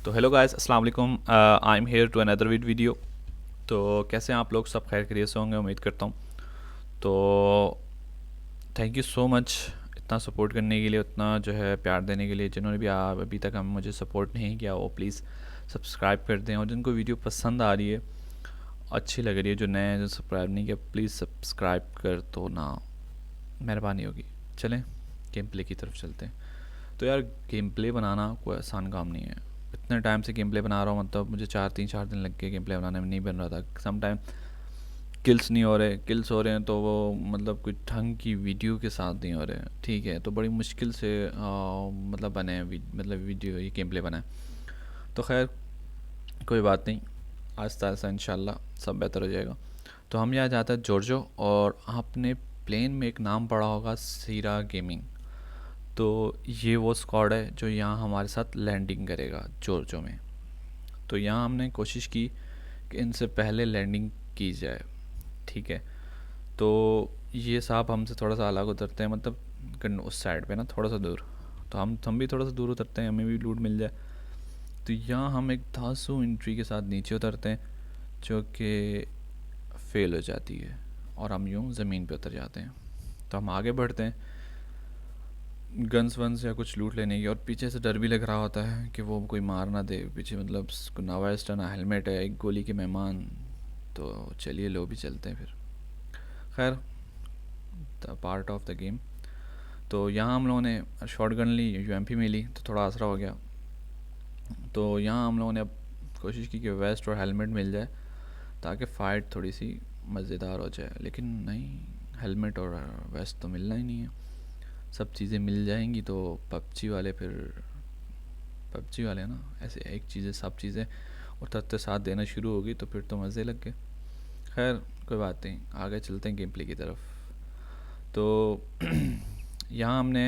तो hello guys, अस्सलाम वालेकुम। I am here to another video. तो कैसे हैं आप लोग? सब खैर खैरियत से होंगे, उम्मीद करता हूँ। तो थैंक यू सो मच इतना सपोर्ट करने के लिए, उतना जो है प्यार देने के लिए। जिन्होंने भी अभी तक हम मुझे सपोर्ट नहीं किया वो प्लीज़ सब्सक्राइब कर दें, और जिनको वीडियो पसंद आ रही है, अच्छी लग रही है, जो नए हैं, जो सब्सक्राइब नहीं किया, प्लीज़ सब्सक्राइब कर दो ना, मेहरबानी होगी। चलें गेम प्ले की तरफ चलते हैं। तो यार, गेम प्ले बनाना कोई आसान काम नहीं है। इतने टाइम से गेम प्ले बना रहा हूँ, मतलब मुझे 4 दिन लग गए गेम प्ले बनाने में, नहीं बन रहा था। सम टाइम किल्स नहीं हो रहे, किल्स हो रहे हैं तो वो मतलब कोई ढंग की वीडियो के साथ नहीं हो रहे हैं, ठीक है। तो बड़ी मुश्किल से मतलब बने हैं मतलब वीडियो, ये गेम प्ले बना है। तो खैर कोई बात नहीं, आहिस्ता आहिस्ता इंशाल्लाह सब बेहतर हो जाएगा। तो हम यहाँ जाते हैं जॉर्जो, और आपने प्लेन में एक नाम पढ़ा होगा, सीरा गेमिंग। तो ये वो स्क्वाड है जो यहाँ हमारे साथ लैंडिंग करेगा जॉर्जो में। तो यहाँ हमने कोशिश की कि इनसे पहले लैंडिंग की जाए, ठीक है। तो ये साहब हमसे थोड़ा सा अलग उतरते हैं, मतलब उस साइड पे ना थोड़ा सा दूर। तो हम भी थोड़ा सा दूर उतरते हैं, हमें भी लूट मिल जाए। तो यहाँ हम एक धांसू एंट्री के साथ नीचे उतरते हैं, जो कि फेल हो जाती है, और हम यूँ ज़मीन पे उतर जाते हैं। तो हम आगे बढ़ते हैं गन्स वन्स या कुछ लूट लेने की, और पीछे से डर भी लग रहा होता है कि वो कोई मार ना दे पीछे, मतलब ना वेस्ट है ना हेलमेट है, एक गोली के मेहमान। तो चलिए लो भी चलते हैं फिर। खैर, the part of the game. तो यहाँ हम लोगों ने शॉट गन ली, यूएमपी मिली, तो थोड़ा आसरा हो गया। तो यहाँ हम लोगों ने अब कोशिश की कि वेस्ट और हेलमेट मिल जाए, ताकि फ़ाइट थोड़ी सी मज़ेदार हो जाए। लेकिन नहीं, हेलमेट और वेस्ट तो मिलना ही नहीं है। सब चीज़ें मिल जाएंगी तो पबजी वाले फिर, पबजी वाले ना ऐसे एक चीज़ें सब चीज़ें उतरते साथ देना शुरू होगी, तो फिर तो मज़े लग गए। खैर कोई बात नहीं, आगे चलते हैं गेम प्ले की तरफ। तो यहाँ हमने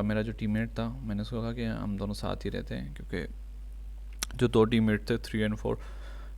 मेरा जो टीममेट था, मैंने उसको कहा कि हम दोनों साथ ही रहते हैं, क्योंकि जो दो टीममेट थे 3 और 4,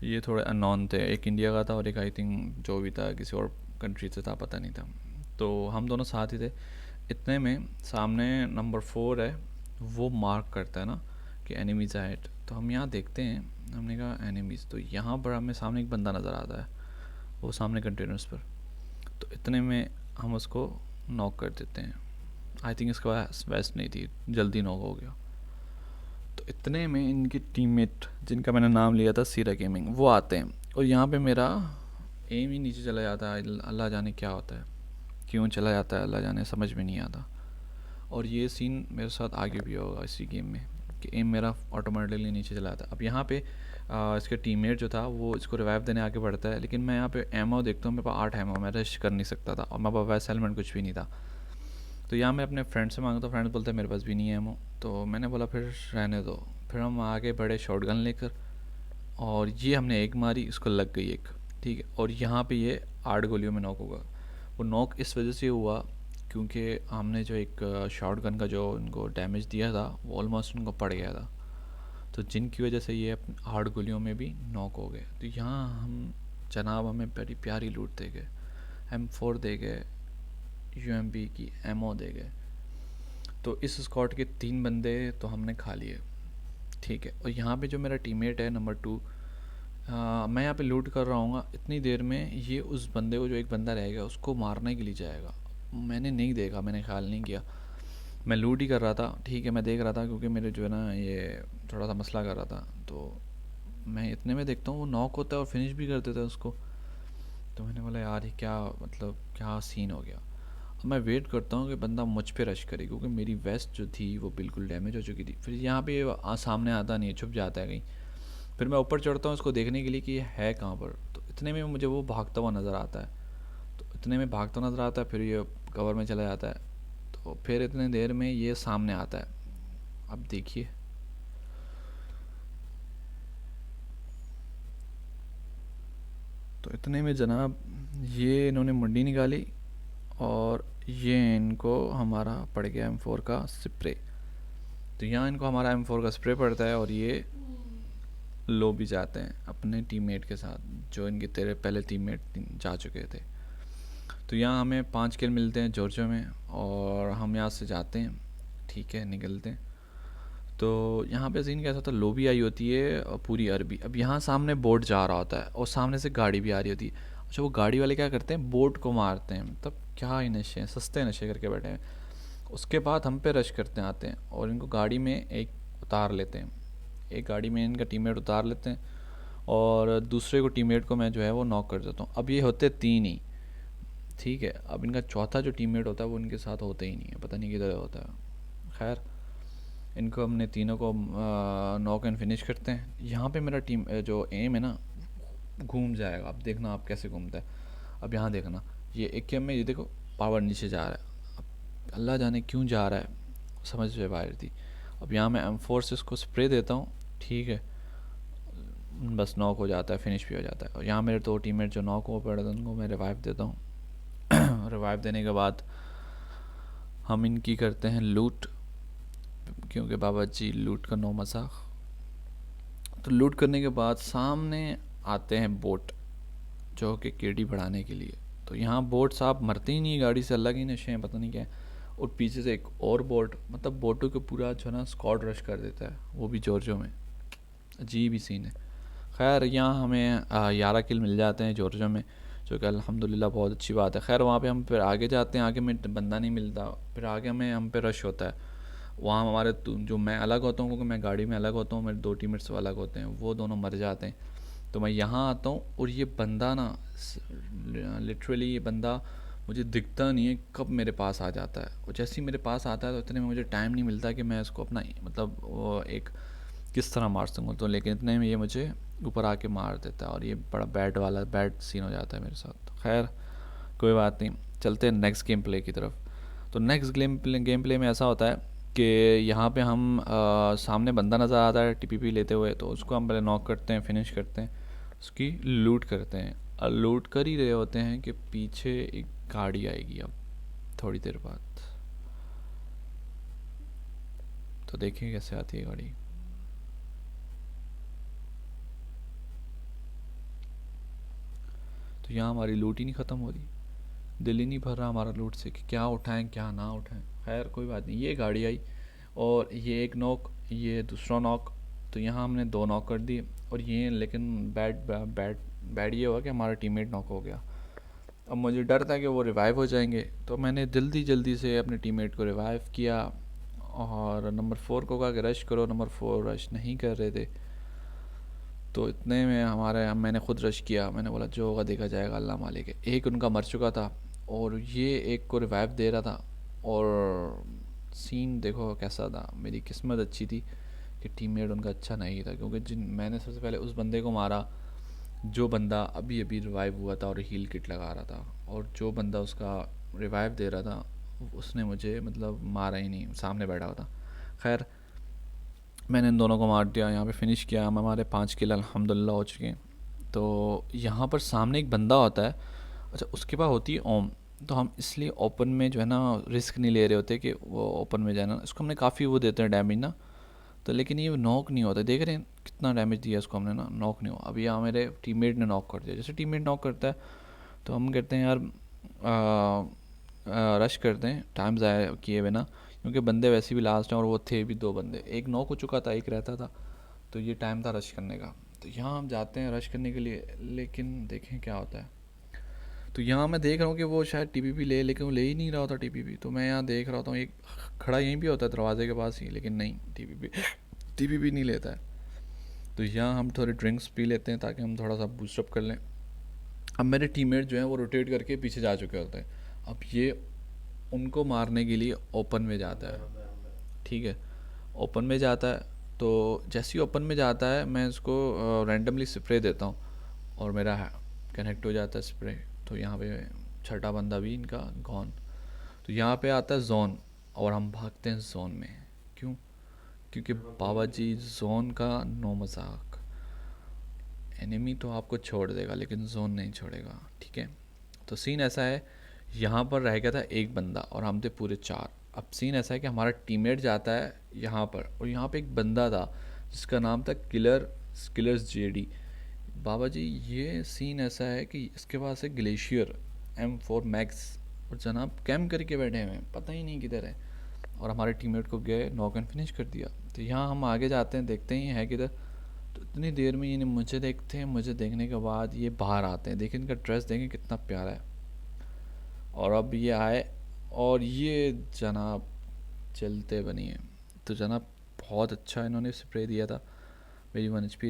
ये थोड़े अननोन थे। एक इंडिया का था और एक आई थिंक जो भी था किसी और कंट्री से था, पता नहीं था। तो हम दोनों साथ ही थे। इतने में सामने नंबर 4 है, वो मार्क करता है ना कि एनिमीज़ आइट। तो हम यहाँ देखते हैं, हमने कहा एनिमीज़, तो यहाँ पर हमें सामने एक बंदा नज़र आता है, वो सामने कंटेनर्स पर। तो इतने में हम उसको नॉक कर देते हैं। आई थिंक इसके पास वेस्ट नहीं थी, जल्दी नॉक हो गया। तो इतने में इनकी टीममेट, जिनका मैंने नाम लिया था सीरा गेमिंग, वो आते हैं, और यहाँ पे मेरा एम ही नीचे चला जाता है। अल्लाह जाने क्या होता है, क्यों चला जाता है, अल्लाह जाने, समझ में नहीं आता। और ये सीन मेरे साथ आगे भी होगा इसी गेम में, कि एम मेरा ऑटोमेटिकली नीचे चला जाता है। अब यहाँ पे इसके टीममेट जो था वो इसको रिवाइव देने आगे बढ़ता है, लेकिन मैं यहाँ पे एमओ देखता हूँ, मेरे पास 8 एमओ, मैं रश कर नहीं सकता था, और मेरे पास वैसा हेलमेट कुछ भी नहीं था। तो यहाँ मैं अपने फ्रेंड से मांगता हूँ, फ्रेंड बोलते हैं मेरे पास भी नहीं है एमओ। तो मैंने बोला फिर रहने दो। फिर हम आगे बढ़े शॉटगन लेकर, और ये हमने एक मारी, इसको लग गई एक, ठीक है। और यहाँ पे ये 8 गोलियों में नॉक होगा। वो नॉक इस वजह से हुआ क्योंकि हमने जो एक शॉटगन का जो उनको डैमेज दिया था, वो ऑलमोस्ट उनको पड़ गया था, तो जिनकी वजह से ये 8 गोलियों में भी नॉक हो गए। तो यहाँ हम जनाब हमें बड़ी प्यारी लूट दे गए, M4 दे गए, यूएमपी की एमओ दे गए। तो इस स्क्वाड के 3 बंदे तो हमने खा लिए, ठीक है। और यहाँ पे जो मेरा टीममेट है नंबर 2, मैं यहाँ पे लूट कर रहा हूँ, इतनी देर में ये उस बंदे को, जो एक बंदा रह गया, उसको मारने के लिए जाएगा। मैंने नहीं देखा, मैंने ख्याल नहीं किया, मैं लूट ही कर रहा था, ठीक है। मैं देख रहा था क्योंकि मेरे जो है ना ये थोड़ा सा मसला कर रहा था। तो मैं इतने में देखता हूँ वो नॉक होता है और फिनिश भी कर देता है उसको। तो मैंने बोला यार ये क्या, मतलब क्या सीन हो गया। अब मैं वेट करता हूँ कि बंदा मुझ पे रश करे, क्योंकि मेरी वेस्ट जो थी वो बिल्कुल डैमेज हो चुकी थी। फिर यहाँ पे सामने आता नहीं है, छुप जाता है कहीं। फिर मैं ऊपर चढ़ता हूँ उसको देखने के लिए कि ये है कहाँ पर। तो इतने में मुझे वो भागता हुआ नज़र आता है। तो इतने में भागता नज़र आता है, फिर ये कवर में चला जाता है। तो फिर इतने देर में ये सामने आता है। अब देखिए, तो इतने में जनाब ये इन्होंने मुंडी निकाली, और ये इनको हमारा पड़ गया M4 का स्प्रे। तो यहाँ इनको हमारा M4 का स्प्रे पड़ता है, और ये लो भी जाते हैं अपने टीममेट के साथ, जो इनके तेरे पहले टीममेट जा चुके थे। तो यहाँ हमें 5 किल मिलते हैं जॉर्जिया में, और हम यहाँ से जाते हैं, ठीक है, निकलते हैं। तो यहाँ पे सीन कैसा होता है, लोबी आई होती है पूरी अरबी। अब यहाँ सामने बोट जा रहा होता है और सामने से गाड़ी भी आ रही होती है। अच्छा, वो गाड़ी वाले क्या करते हैं, बोट को मारते हैं। तब क्या ही नशे हैं, सस्ते नशे करके बैठे हैं। उसके बाद हम पे रश करते हैं, आते हैं और इनको गाड़ी में एक उतार लेते हैं। एक गाड़ी में इनका टीममेट उतार लेते हैं और दूसरे को टीममेट को मैं जो है वो नॉक कर देता हूँ। अब ये होते 3 ही, ठीक है। अब इनका चौथा जो टीममेट होता है वो इनके साथ होता ही नहीं है, पता नहीं किधर होता है। खैर, इनको हमने तीनों को नॉक एंड फिनिश करते हैं। यहाँ पे मेरा टीम जो एम है ना घूम जाएगा। अब देखना आप कैसे घूमता है। अब यहाँ देखना, ये एक में ये देखो पावर नीचे जा रहा है। अब अल्लाह जाने क्यों जा रहा है, समझ से बाहर थी। अब यहाँ मैं M4 से इसको स्प्रे देता हूँ, ठीक है। बस नॉक हो जाता है, फिनिश भी हो जाता है। और यहाँ मेरे 2 टीममेट जो नॉक हो पड़े थे उनको मैं रिवाइव देता हूँ। रिवाइव देने के बाद हम इनकी करते हैं लूट, क्योंकि बाबा जी लूट का नो मजाक। तो लूट करने के बाद सामने आते हैं बोट, जो कि केडी बढ़ाने के लिए। तो यहाँ बोट साहब मरते ही नहीं, गाड़ी से अलग ही नशे हैं, पता नहीं क्या है। और पीछे से एक और बोट, मतलब बोटों के पूरा जो है ना स्क्वाड रश कर देता है, वो भी जॉर्जो में। अजीब ही सीन है। खैर, यहाँ हमें 11 किल मिल जाते हैं जॉर्जो में, जो कि अल्हम्दुलिल्लाह बहुत अच्छी बात है। खैर, वहाँ पे हम फिर आगे जाते हैं, आगे में बंदा नहीं मिलता, फिर आगे हम पे रश होता है। वहाँ हमारे जो मैं अलग होता हूँ, क्योंकि मैं गाड़ी में अलग होता हूँ, मेरे 2 टीममेट्स अलग होते हैं, वो दोनों मर जाते हैं। तो मैं यहाँ आता हूँ और ये बंदा ना लिटरली ये बंदा मुझे दिखता नहीं है, कब मेरे पास आ जाता है। और जैसे ही मेरे पास आता है तो इतने में मुझे टाइम नहीं मिलता कि मैं इसको अपना मतलब वो एक किस तरह मार सकूँ। तो लेकिन इतने में ये मुझे ऊपर आके मार देता है और ये बड़ा बैड सीन हो जाता है मेरे साथ। तो खैर कोई बात नहीं, चलते हैं नेक्स्ट गेम प्ले की तरफ। तो नेक्स्ट गेम प्ले में ऐसा होता है कि यहाँ पे हम सामने बंदा नज़र आता है टीपीपी लेते हुए, तो उसको हम पहले नॉक करते हैं, फिनिश करते हैं, उसकी लूट करते हैं। और लूट कर ही रहे होते हैं कि पीछे एक गाड़ी आएगी अब थोड़ी देर बाद। तो देखिए कैसे आती है गाड़ी। तो यहाँ हमारी लूट ही नहीं ख़त्म हो रही, दिल ही नहीं भर रहा हमारा लूट से कि क्या उठाएं क्या ना उठाएं। खैर कोई बात नहीं, ये गाड़ी आई और ये एक नॉक, ये दूसरा नॉक। तो यहाँ हमने 2 नॉक कर दिए। और ये लेकिन बैड ये हुआ कि हमारा टीममेट नॉक हो गया। अब मुझे डर था कि वो रिवाइव हो जाएंगे, तो मैंने जल्दी से अपने टीममेट को रिवाइव किया और नंबर 4 को कहा कि रश करो। नंबर 4 रश नहीं कर रहे थे, तो इतने में मैंने खुद रश किया। मैंने बोला जो होगा देखा जाएगा, अल्लाह मालिक है। एक उनका मर चुका था और ये एक को रिवाइव दे रहा था। और सीन देखो कैसा था, मेरी किस्मत अच्छी थी कि टीममेट उनका अच्छा नहीं था, क्योंकि मैंने सबसे पहले उस बंदे को मारा जो बंदा अभी अभी रिवाइव हुआ था और हील किट लगा रहा था। और जो बंदा उसका रिवाइव दे रहा था उसने मुझे मतलब मारा ही नहीं, सामने बैठा हुआ था। खैर, मैंने इन दोनों को मार दिया, यहाँ पे फिनिश किया। हमारे 5 किल अल्हम्दुलिल्लाह हो चुके हैं। तो यहाँ पर सामने एक बंदा होता है, अच्छा उसके पास होती है ओम। तो हम इसलिए ओपन में जो है ना रिस्क नहीं ले रहे होते कि वो ओपन में जाना। इसको हमने काफ़ी वो देते हैं डैमेज ना, तो लेकिन ये नॉक नहीं होता। देख रहे हैं कितना डैमेज दिया इसको हमने ना, नॉक नहीं हुआ। अभी यहाँ मेरे टीममेट ने नॉक कर दिया। जैसे टीममेट नॉक करता है तो हम कहते हैं यार रश करते हैं टाइम ज़ाया किए बिना, क्योंकि बंदे वैसे भी लास्ट हैं और वो थे भी 2 बंदे, एक नॉक हो चुका था, एक रहता था। तो ये टाइम था रश करने का। तो यहाँ हम जाते हैं रश करने के लिए, लेकिन देखें क्या होता है। तो यहाँ मैं देख रहा हूँ कि वो शायद टीपीपी ले, लेकिन वो ले ही नहीं रहा होता टीपीपी। तो मैं यहाँ देख रहा होता हूँ, एक खड़ा यहीं भी होता है दरवाजे के पास ही, लेकिन नहीं, टीपीपी नहीं लेता है। तो यहाँ हम थोड़े ड्रिंक्स पी लेते हैं ताकि हम थोड़ा सा बूस्टअप कर लें। अब मेरे टीममेट जो हैं वो रोटेट करके पीछे जा चुके होते हैं। अब ये उनको मारने के लिए ओपन में जाता है, ठीक है। ओपन में जाता है, तो जैसे ही ओपन में जाता है मैं इसको रैंडमली स्प्रे देता हूँ और मेरा कनेक्ट हो जाता है स्प्रे। तो यहाँ पे छठा बंदा भी इनका गॉन। तो यहाँ पे आता है जोन और हम भागते हैं जोन में। क्यों? क्योंकि बाबा जी जोन का नो मजाक। एनिमी तो आपको छोड़ देगा लेकिन जोन नहीं छोड़ेगा, ठीक है। तो सीन ऐसा है, यहाँ पर रह गया था एक बंदा और हम थे पूरे 4। अब सीन ऐसा है कि हमारा टीममेट जाता है यहाँ पर, और यहाँ पे एक बंदा था जिसका नाम था किलर्स जेडी। बाबा जी ये सीन ऐसा है कि इसके पास है ग्लेशियर M4 मैक्स और जनाब कैम करके बैठे हुए हैं, पता ही नहीं किधर है। और हमारे टीममेट को गए नॉक एंड फिनिश कर दिया। तो यहाँ हम आगे जाते हैं, देखते ही है किधर। तो इतनी देर में ये मुझे देखते हैं, मुझे देखने के बाद ये बाहर आते हैं। देखिए इनका ड्रेस देखें कितना प्यारा है। और अब ये आए और ये जनाब चलते बनी है। तो जनाब बहुत अच्छा इन्होंने स्प्रे दिया था। मेरी 1 HP